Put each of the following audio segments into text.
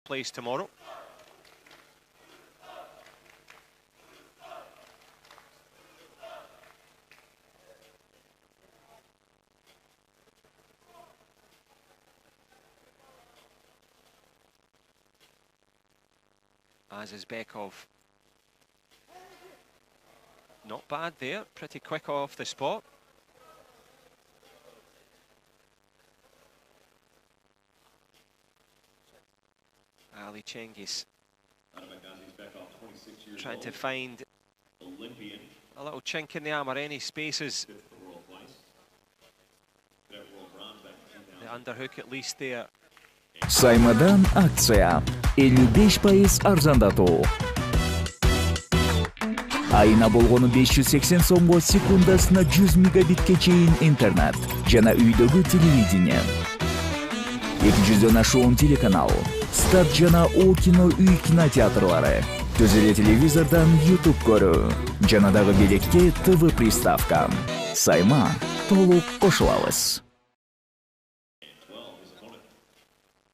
place tomorrow. Azizbekov. Not bad there, pretty quick off the spot. Ali Cengiz trying to find a little chink in the armour, any spaces. The underhook at least there. Saymadan aksiya 55% arzandatuv. Ayına болгону 580 сомго секундасына 100 мегабитке чейин интернет жана үйдөгү телевидение. 200дөн ашуун телеканал, Стат жана О кино үй кинотеатрлары, түзеле телевизордон YouTube көрүү, жана дагы белекке ТВ приставка. Сайма толук кошулабыз.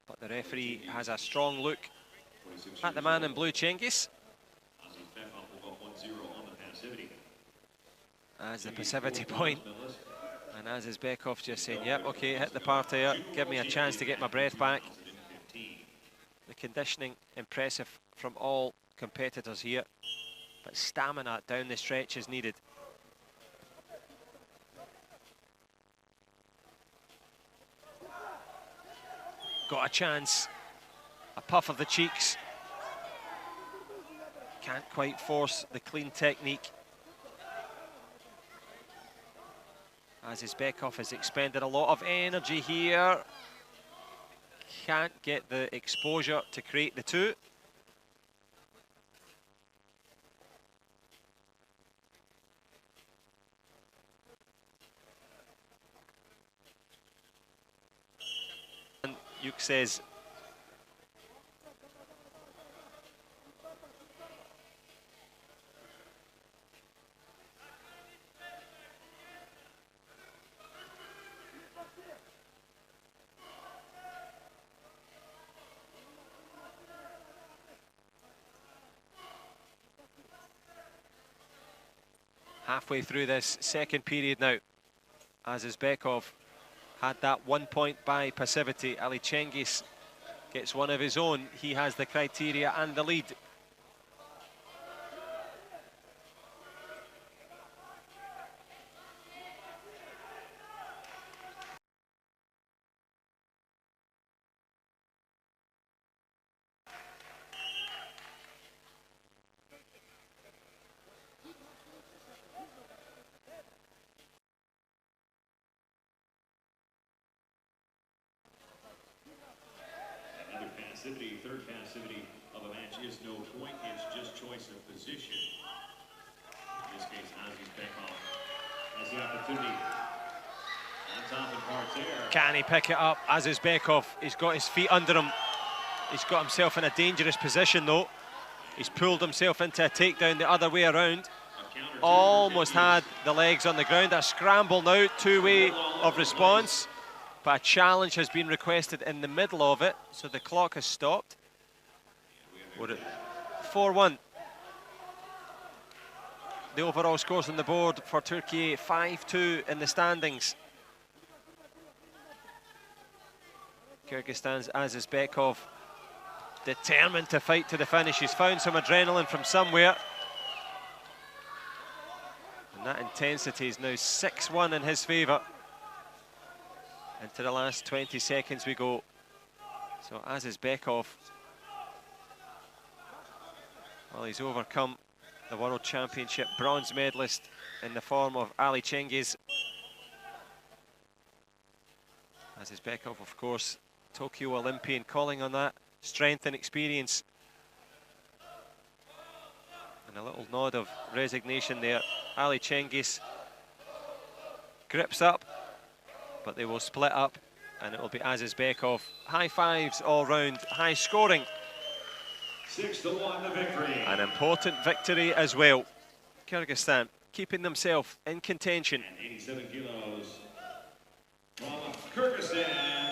But the referee has a strong look at the man in blue, Cengiz. As the passivity point, and Azizbekov just saying, yep, okay, hit the party here, give me a chance to get my breath back. The conditioning impressive from all competitors here, but stamina down the stretch is needed. Got a chance, a puff of the cheeks. Can't quite force the clean technique. Azizbekov has expended a lot of energy here. Can't get the exposure to create the two. And Yuk says, halfway through this second period now, Azizbekov had that 1 point by passivity. Ali Cengiz gets one of his own. He has the criteria and the lead. Third passivity of a match is no point, it's just choice of position. In this case, Azizbekov has the opportunity on top of Parterre. Can he pick it up? Azizbekov, he's got his feet under him. He's got himself in a dangerous position though. He's pulled himself into a takedown the other way around. Almost had the legs on the ground. A scramble now, two-way of response. But a challenge has been requested in the middle of it, so the clock has stopped. We're at 4-1. The overall scores on the board for Turkey, 5-2 in the standings. Kyrgyzstan's Azizbekov determined to fight to the finish. He's found some adrenaline from somewhere. And that intensity is now 6-1 in his favour. Into the last 20 seconds we go. So Azizbekov, well, he's overcome the World Championship bronze medalist in the form of Ali Cengiz. Azizbekov, of course, Tokyo Olympian, calling on that strength and experience. And a little nod of resignation there. Ali Cengiz grips up, but they will split up, and it will be Azizbekov. High fives all round, high scoring. 6-1 the victory. An important victory as well. Kyrgyzstan keeping themselves in contention. And 87 kilos from Kyrgyzstan.